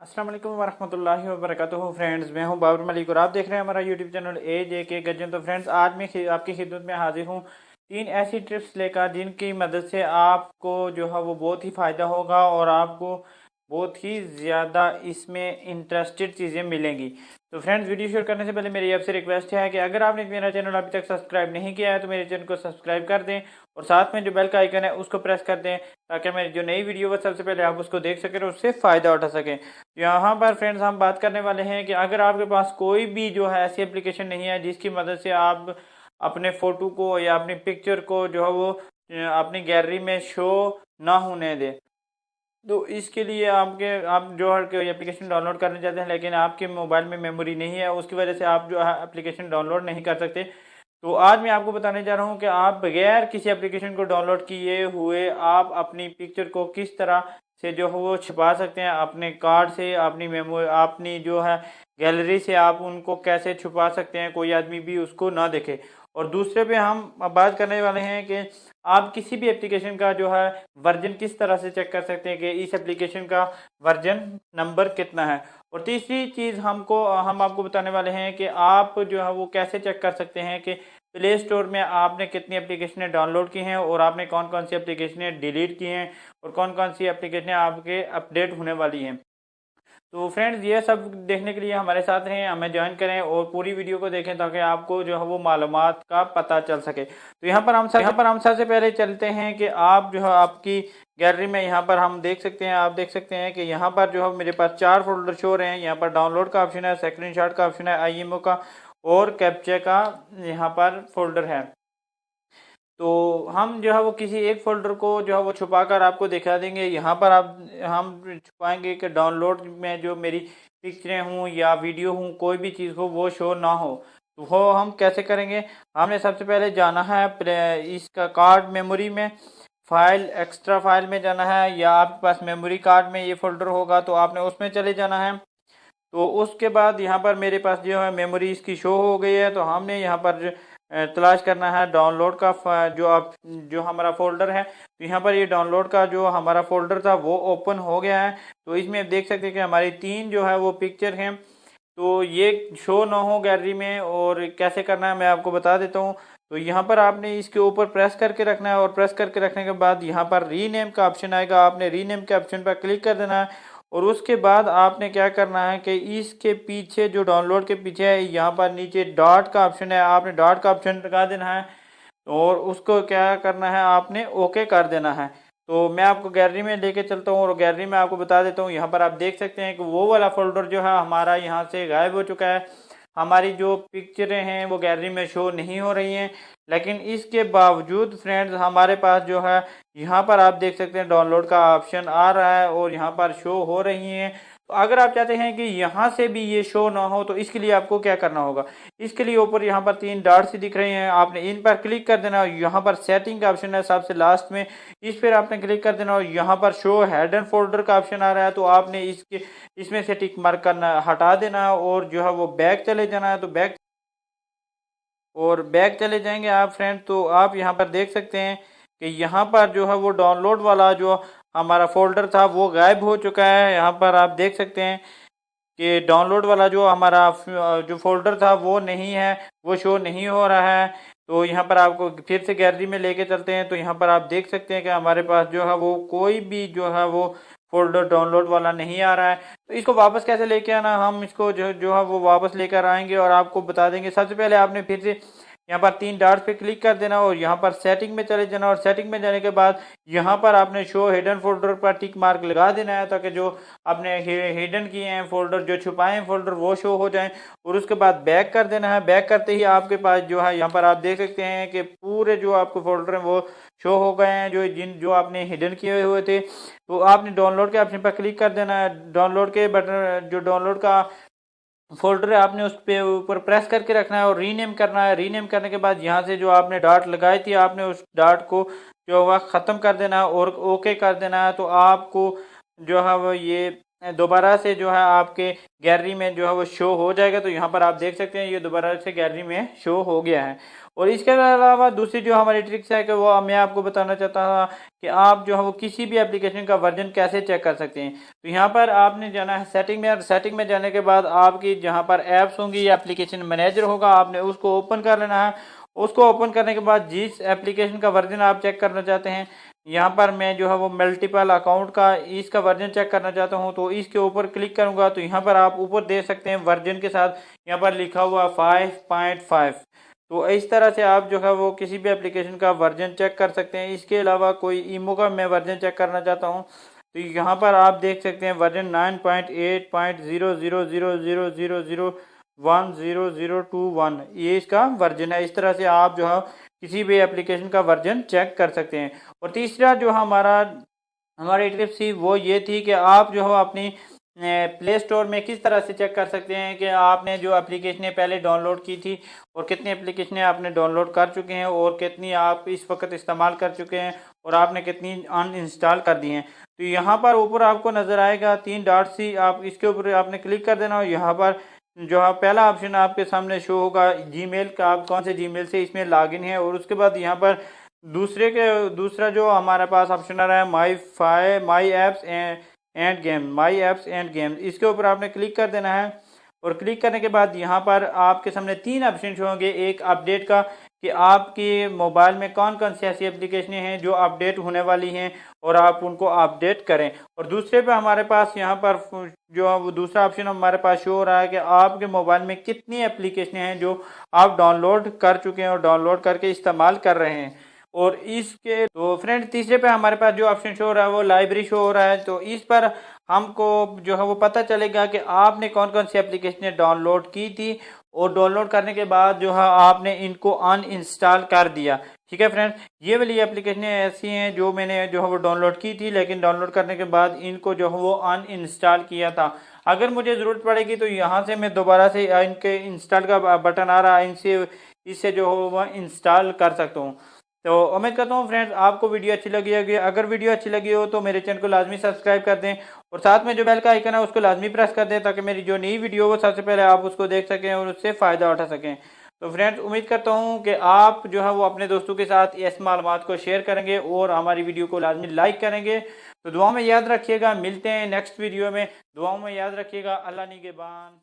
अस्सलाम वालेकुम वरहमतुल्लाहि वबरकातुहू। फ्रेंड्स, मैं हूं बाबर मलिक और आप देख रहे हैं हमारा यूट्यूब चैनल AJK गजन। तो फ्रेंड्स, आज मैं आपकी खिदमत में हाजिर हूं तीन ऐसी टिप्स लेकर जिनकी मदद से आपको जो है वो बहुत ही फ़ायदा होगा और आपको बहुत ही ज़्यादा इसमें इंटरेस्टेड चीज़ें मिलेंगी। तो फ्रेंड्स, वीडियो शुरू करने से पहले मेरी आपसे रिक्वेस्ट है कि अगर आपने मेरा चैनल अभी तक सब्सक्राइब नहीं किया है तो मेरे चैनल को सब्सक्राइब कर दें और साथ में जो बेल का आइकन है उसको प्रेस कर दें ताकि मेरी जो नई वीडियो है सबसे पहले आप उसको देख सकें और उससे फ़ायदा उठा सकें। यहाँ पर फ्रेंड्स हम बात करने वाले हैं कि अगर आपके पास कोई भी जो है ऐसी एप्लीकेशन नहीं है जिसकी मदद से आप अपने फ़ोटो को या अपनी पिक्चर को जो है वो अपनी गैलरी में शो ना होने दें, तो इसके लिए आप जो है कोई एप्लीकेशन डाउनलोड करना चाहते हैं लेकिन आपके मोबाइल में मेमोरी नहीं है, उसकी वजह से आप जो है एप्लीकेशन डाउनलोड नहीं कर सकते। तो आज मैं आपको बताने जा रहा हूं कि आप बगैर किसी एप्लीकेशन को डाउनलोड किए हुए आप अपनी पिक्चर को किस तरह से जो है वो छुपा सकते हैं अपने कार्ड से, अपनी मेमोरी, अपनी जो है गैलरी से आप उनको कैसे छुपा सकते हैं, कोई आदमी भी उसको ना देखे। और दूसरे पे हम बात करने वाले हैं कि आप किसी भी एप्लीकेशन का जो है वर्जन किस तरह से चेक कर सकते हैं कि इस एप्लीकेशन का वर्जन नंबर कितना है। और तीसरी चीज़ हम आपको बताने वाले हैं कि आप जो है वो कैसे चेक कर सकते हैं कि प्ले स्टोर में आपने कितनी एप्लीकेशनें डाउनलोड की हैं और आपने कौन कौन सी एप्लीकेशनें डिलीट की हैं और कौन कौन सी एप्लीकेशनें आपके अपडेट होने वाली हैं। तो फ्रेंड्स, ये सब देखने के लिए हमारे साथ रहें, हमें ज्वाइन करें और पूरी वीडियो को देखें ताकि आपको जो है वो मालूमात का पता चल सके। तो यहाँ पर हम सबसे पहले चलते हैं कि आप जो है आपकी गैलरी में यहाँ पर हम देख सकते हैं, आप देख सकते हैं कि यहाँ पर जो है मेरे पास 4 फोल्डर शो रहे हैं। यहाँ पर डाउनलोड का ऑप्शन है, स्क्रीनशॉट का ऑप्शन है, IMO का और कैप्चा का यहाँ पर फोल्डर है। तो हम जो है वो किसी एक फोल्डर को जो है वो छुपा कर आपको दिखा देंगे। यहाँ पर हम छुपाएंगे कि डाउनलोड में जो मेरी पिक्चरें हों या वीडियो हों, कोई भी चीज़ हो वो शो ना हो। तो वो हम कैसे करेंगे, हमने सबसे पहले जाना है इसका कार्ड मेमोरी में, फाइल एक्स्ट्रा फाइल में जाना है, या आपके पास मेमोरी कार्ड में ये फोल्डर होगा तो आपने उसमें चले जाना है। तो उसके बाद यहाँ पर मेरे पास जो है मेमोरी इसकी शो हो गई है, तो हमने यहाँ पर तलाश करना है डाउनलोड का जो हमारा फोल्डर है। तो यहाँ पर ये डाउनलोड का जो हमारा फोल्डर था वो ओपन हो गया है। तो इसमें आप देख सकते हैं कि हमारी 3 जो है वो पिक्चर हैं, तो ये शो ना हो गैलरी में। और कैसे करना है मैं आपको बता देता हूँ। तो यहाँ पर आपने इसके ऊपर प्रेस करके रखना है और प्रेस करके रखने के बाद यहाँ पर रीनेम का ऑप्शन आएगा, आपने रीनेम के ऑप्शन पर क्लिक कर देना है। और उसके बाद आपने क्या करना है कि इसके पीछे जो डाउनलोड के पीछे है यहाँ पर नीचे डॉट का ऑप्शन है, आपने डॉट का ऑप्शन लगा देना है और उसको क्या करना है, आपने ओके कर देना है। तो मैं आपको गैलरी में लेके चलता हूँ और गैलरी में आपको बता देता हूँ। यहाँ पर आप देख सकते हैं कि वो वाला फोल्डर जो है हमारा यहाँ से गायब हो चुका है। हमारी जो पिक्चरें हैं वो गैलरी में शो नहीं हो रही हैं, लेकिन इसके बावजूद फ्रेंड्स हमारे पास जो है यहाँ पर आप देख सकते हैं डाउनलोड का ऑप्शन आ रहा है और यहाँ पर शो हो रही हैं। तो अगर आप चाहते हैं कि यहाँ से भी ये शो ना हो तो इसके लिए आपको क्या करना होगा, इसके लिए ऊपर यहाँ पर 3 डॉट्स दिख रहे हैं, आपने इन पर क्लिक कर देना। यहाँ पर सेटिंग का ऑप्शन है सबसे लास्ट में, इस पर आपने क्लिक कर देना और यहाँ पर शो हेडर फोल्डर का ऑप्शन आ रहा है, तो आपने इसमें से टिक मार्क करना हटा देना और जो है वो बैक चले जाना है। तो बैक चले जाएंगे आप फ्रेंड, तो आप यहाँ पर देख सकते हैं कि यहाँ पर जो है वो डाउनलोड वाला जो हमारा फोल्डर था वो गायब हो चुका है। यहाँ पर आप देख सकते हैं कि डाउनलोड वाला जो हमारा जो फोल्डर था वो नहीं है, वो शो नहीं हो रहा है। तो यहाँ पर आपको फिर से गैलरी में लेके चलते हैं। तो यहाँ पर आप देख सकते हैं कि हमारे पास जो है वो कोई भी जो है वो फोल्डर डाउनलोड वाला नहीं आ रहा है। तो इसको वापस कैसे लेके आना, हम इसको जो है वो वापस लेकर आएंगे और आपको बता देंगे। सबसे पहले आपने फिर से यहाँ पर 3 डॉट्स पे क्लिक कर देना और यहाँ पर सेटिंग में चले जाना और सेटिंग में जाने के बाद यहाँ पर आपने शो हिडन फोल्डर पर टिक मार्क लगा देना है ताकि जो आपने हिडन किए हैं फोल्डर, जो छुपाए हैं फोल्डर, वो शो हो जाएं। और उसके बाद बैक कर देना है। बैक करते ही आपके पास जो है यहाँ पर आप देख सकते हैं कि पूरे जो आपके फोल्डर हैं वो शो हो गए हैं जो आपने हिडन किए हुए थे। तो आपने डाउनलोड के ऑप्शन पर क्लिक कर देना है। डाउनलोड के बटन, जो डाउनलोड का फोल्डर है, आपने उस पे ऊपर प्रेस करके रखना है और रीनेम करना है। रीनेम करने के बाद यहाँ से जो आपने डॉट लगाई थी आपने उस डॉट को जो वह ख़त्म कर देना है और ओके कर देना है। तो आपको जो है वो ये दोबारा से जो है आपके गैलरी में जो है वो शो हो जाएगा। तो यहाँ पर आप देख सकते हैं ये दोबारा से गैलरी में शो हो गया है। और इसके अलावा दूसरी जो हमारी ट्रिक्स है कि वो मैं आपको बताना चाहता था कि आप जो है वो किसी भी एप्लीकेशन का वर्जन कैसे चेक कर सकते हैं। तो यहाँ पर आपने जाना है सेटिंग में, और सेटिंग में जाने के बाद आपकी जहाँ पर ऐप्स होंगी या एप्लीकेशन मैनेजर होगा, आपने उसको ओपन कर लेना है। उसको ओपन करने के बाद जिस एप्लीकेशन का वर्जन आप चेक करना चाहते हैं, यहाँ पर मैं जो है वो मल्टीपल अकाउंट का इसका वर्जन चेक करना चाहता हूँ, तो इसके ऊपर क्लिक करूँगा। तो यहाँ पर आप ऊपर देख सकते हैं वर्जन के साथ यहाँ पर लिखा हुआ 5.5। तो इस तरह से आप जो है वो किसी भी एप्लीकेशन का वर्जन चेक कर सकते हैं। इसके अलावा कोई ईमो का मैं वर्जन चेक करना चाहता हूँ, तो यहाँ पर आप देख सकते हैं वर्जन 9.8.000001021 ये इसका वर्जन है। इस तरह से आप जो है किसी भी एप्लीकेशन का वर्जन चेक कर सकते हैं। और तीसरा जो हमारी टिप्स थी वो ये थी कि आप जो है अपनी प्ले स्टोर में किस तरह से चेक कर सकते हैं कि आपने जो एप्लीकेशनें पहले डाउनलोड की थी और कितनी एप्लीकेशनें आपने डाउनलोड कर चुके हैं और कितनी आप इस वक्त इस्तेमाल कर चुके हैं और आपने कितनी अनइंस्टॉल कर दी हैं। तो यहाँ पर ऊपर आपको नज़र आएगा 3 डॉट सी, आप इसके ऊपर आपने क्लिक कर देना और यहाँ पर जो है पहला ऑप्शन आपके सामने शो होगा जीमेल का, आप कौन से जीमेल से इसमें लॉगिन है। और उसके बाद यहाँ पर दूसरा जो हमारे पास ऑप्शन आ रहा है माई एप्स एंड गेम, इसके ऊपर आपने क्लिक कर देना है। और क्लिक करने के बाद यहाँ पर आपके सामने 3 ऑप्शन होंगे, एक अपडेट का कि आपके मोबाइल में कौन कौन सी ऐसी एप्लीकेशनें हैं जो अपडेट होने वाली हैं और आप उनको अपडेट करें। और दूसरे पे हमारे पास यहाँ पर जो दूसरा ऑप्शन हमारे पास शो हो रहा है कि आपके मोबाइल में कितनी एप्लीकेशनें हैं जो आप डाउनलोड कर चुके हैं और डाउनलोड करके इस्तेमाल कर रहे हैं। और इसके तो फ्रेंड तीसरे पे हमारे पास जो ऑप्शन शो हो रहा है वो लाइब्रेरी शो हो रहा है। तो इस पर हमको जो है वो पता चलेगा कि आपने कौन कौन सी एप्लीकेशनें डाउनलोड की थी और डाउनलोड करने के बाद जो है आपने इनको अनइंस्टॉल कर दिया। ठीक है फ्रेंड, ये वाली एप्लीकेशनें ऐसी हैं जो मैंने जो है वो डाउनलोड की थी लेकिन डाउनलोड करने के बाद इनको जो है वो अनइंस्टॉल किया था। अगर मुझे ज़रूरत पड़ेगी तो यहाँ से मैं दोबारा से इनके इंस्टॉल का बटन आ रहा है इससे जो हो वह इंस्टॉल कर सकता हूँ। तो उम्मीद करता हूँ फ्रेंड्स आपको वीडियो अच्छी लगी होगी। अगर वीडियो अच्छी लगी हो तो मेरे चैनल को लाजमी सब्सक्राइब कर दें और साथ में जो बेल का आइकन है उसको लाजमी प्रेस कर दें ताकि मेरी जो नई वीडियो हो सबसे पहले आप उसको देख सकें और उससे फ़ायदा उठा सकें। तो फ्रेंड्स उम्मीद करता हूँ कि आप जो है वो अपने दोस्तों के साथ इस मालूमात को शेयर करेंगे और हमारी वीडियो को लाजमी लाइक करेंगे। तो दुआ में याद रखिएगा, मिलते हैं नेक्स्ट वीडियो में। दुआओं में याद रखिएगा। अल्लाह निगहबान।